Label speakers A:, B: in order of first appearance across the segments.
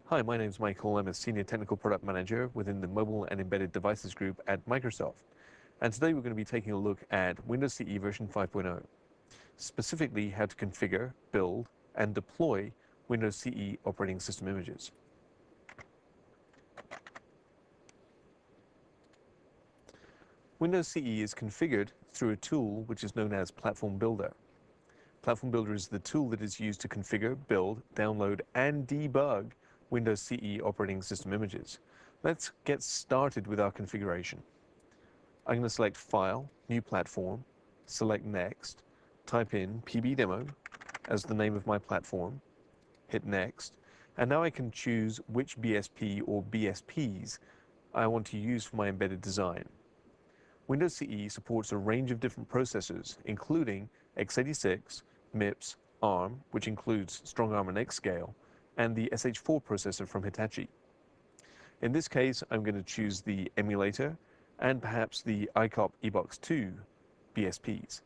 A: Hi, my name is Michael. I'm a Senior Technical Product Manager within the Mobile and Embedded Devices Group at Microsoft. And today we're going to be taking a look at Windows CE version 5.0, specifically how to configure, build, and deploy Windows CE operating system images. Windows CE is configured through a tool which is known as Platform Builder. Platform Builder is the tool that is used to configure, build, download, and debug Windows CE operating system images. Let's get started with our configuration. I'm going to select File, New Platform, select Next, type in PBDemo as the name of my platform, hit Next, and now I can choose which BSP or BSPs I want to use for my embedded design. Windows CE supports a range of different processors, including x86, MIPS, ARM, which includes StrongARM and Xscale, and the SH4 processor from Hitachi. In this case, I'm going to choose the emulator and perhaps the ICOP eBox 2 BSPs.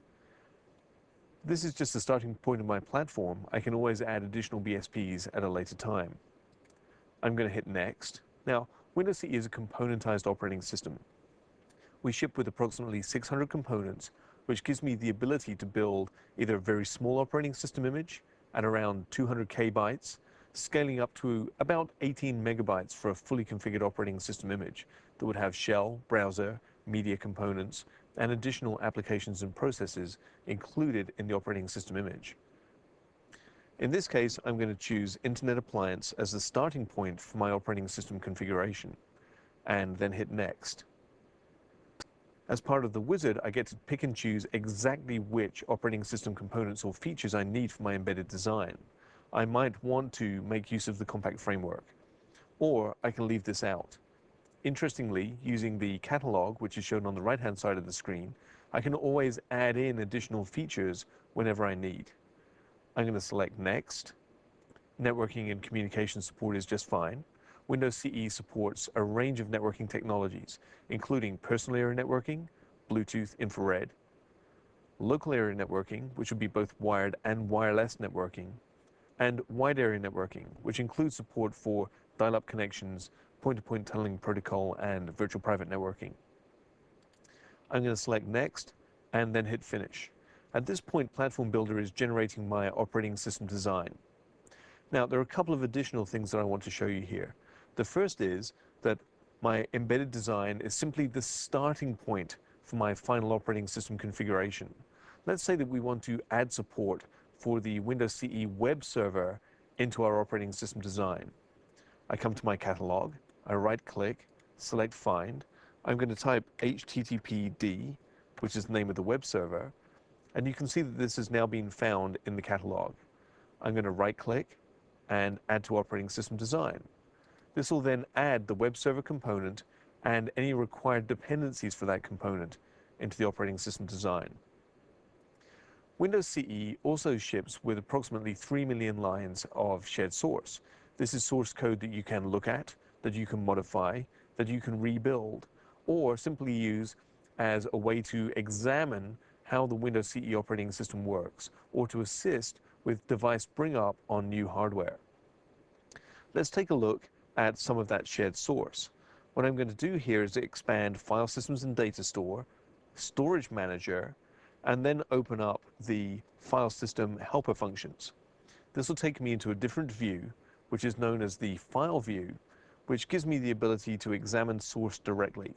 A: This is just the starting point of my platform. I can always add additional BSPs at a later time. I'm going to hit Next. Now, Windows CE is a componentized operating system. We ship with approximately 600 components, which gives me the ability to build either a very small operating system image at around 200 kbytes, scaling up to about 18 megabytes for a fully configured operating system image that would have shell, browser, media components, and additional applications and processes included in the operating system image. In this case, I'm going to choose Internet Appliance as the starting point for my operating system configuration, and then hit Next. As part of the wizard, I get to pick and choose exactly which operating system components or features I need for my embedded design. I might want to make use of the compact framework, or I can leave this out. Interestingly, using the catalog, which is shown on the right-hand side of the screen, I can always add in additional features whenever I need. I'm going to select Next. Networking and communication support is just fine. Windows CE supports a range of networking technologies, including personal area networking, Bluetooth, infrared, local area networking, which would be both wired and wireless networking, and wide area networking, which includes support for dial-up connections, point-to-point tunneling protocol, and virtual private networking. I'm going to select Next and then hit Finish. At this point, Platform Builder is generating my operating system design. Now, there are a couple of additional things that I want to show you here. The first is that my embedded design is simply the starting point for my final operating system configuration. Let's say that we want to add support for the Windows CE web server into our operating system design. I come to my catalog, I right-click, select Find. I'm going to type HTTPD, which is the name of the web server, and you can see that this has now been found in the catalog. I'm going to right-click and Add to Operating System Design. This will then add the web server component and any required dependencies for that component into the operating system design. Windows CE also ships with approximately 3 million lines of shared source. This is source code that you can look at, that you can modify, that you can rebuild, or simply use as a way to examine how the Windows CE operating system works, or to assist with device bring up on new hardware. Let's take a look at some of that shared source. What I'm going to do here is expand File Systems and Data Store, Storage Manager, and then open up the file system helper functions. This will take me into a different view, which is known as the File view, which gives me the ability to examine source directly.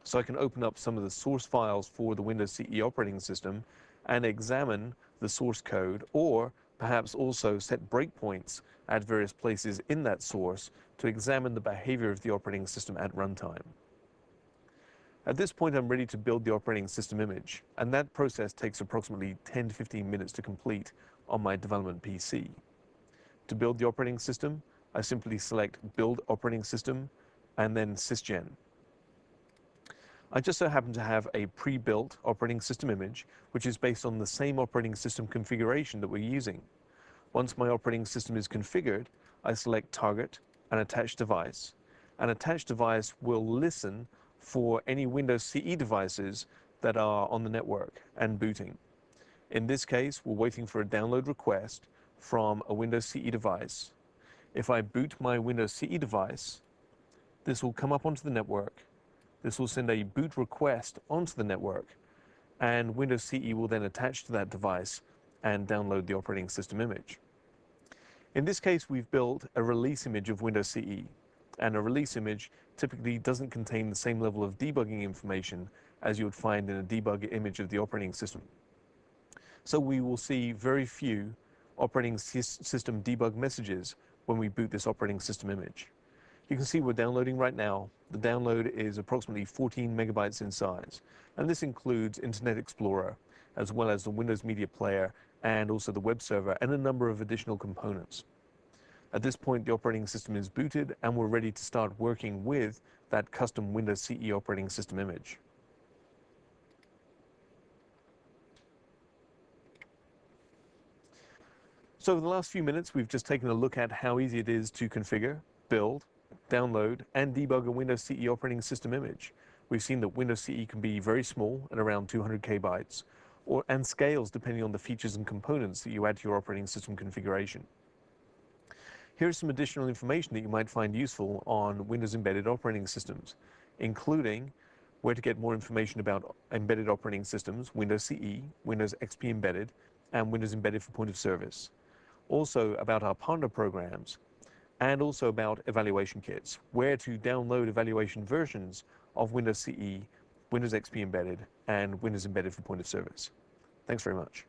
A: So I can open up some of the source files for the Windows CE operating system and examine the source code, or perhaps also set breakpoints at various places in that source to examine the behavior of the operating system at runtime. At this point, I'm ready to build the operating system image, and that process takes approximately 10 to 15 minutes to complete on my development PC. To build the operating system, I simply select Build Operating System and then Sysgen. I just so happen to have a pre-built operating system image, which is based on the same operating system configuration that we're using. Once my operating system is configured, I select Target and Attach Device. An attached device will listen for any Windows CE devices that are on the network and booting. In this case, we're waiting for a download request from a Windows CE device. If I boot my Windows CE device, this will come up onto the network. This will send a boot request onto the network, and Windows CE will then attach to that device and download the operating system image. In this case, we've built a release image of Windows CE, and a release image typically doesn't contain the same level of debugging information as you would find in a debug image of the operating system. So we will see very few operating system debug messages when we boot this operating system image. You can see we're downloading right now. The download is approximately 14 megabytes in size, and this includes Internet Explorer, as well as the Windows Media Player, and also the web server, and a number of additional components. At this point, the operating system is booted, and we're ready to start working with that custom Windows CE operating system image. So in the last few minutes, we've just taken a look at how easy it is to configure, build, download, and debug a Windows CE operating system image. We've seen that Windows CE can be very small at around 200 kbytes, and scales depending on the features and components that you add to your operating system configuration. Here's some additional information that you might find useful on Windows embedded operating systems, including where to get more information about embedded operating systems, Windows CE, Windows XP Embedded, and Windows Embedded for Point of Service. Also about our partner programs, and also about evaluation kits, where to download evaluation versions of Windows CE, Windows XP Embedded, and Windows Embedded for Point of Service. Thanks very much.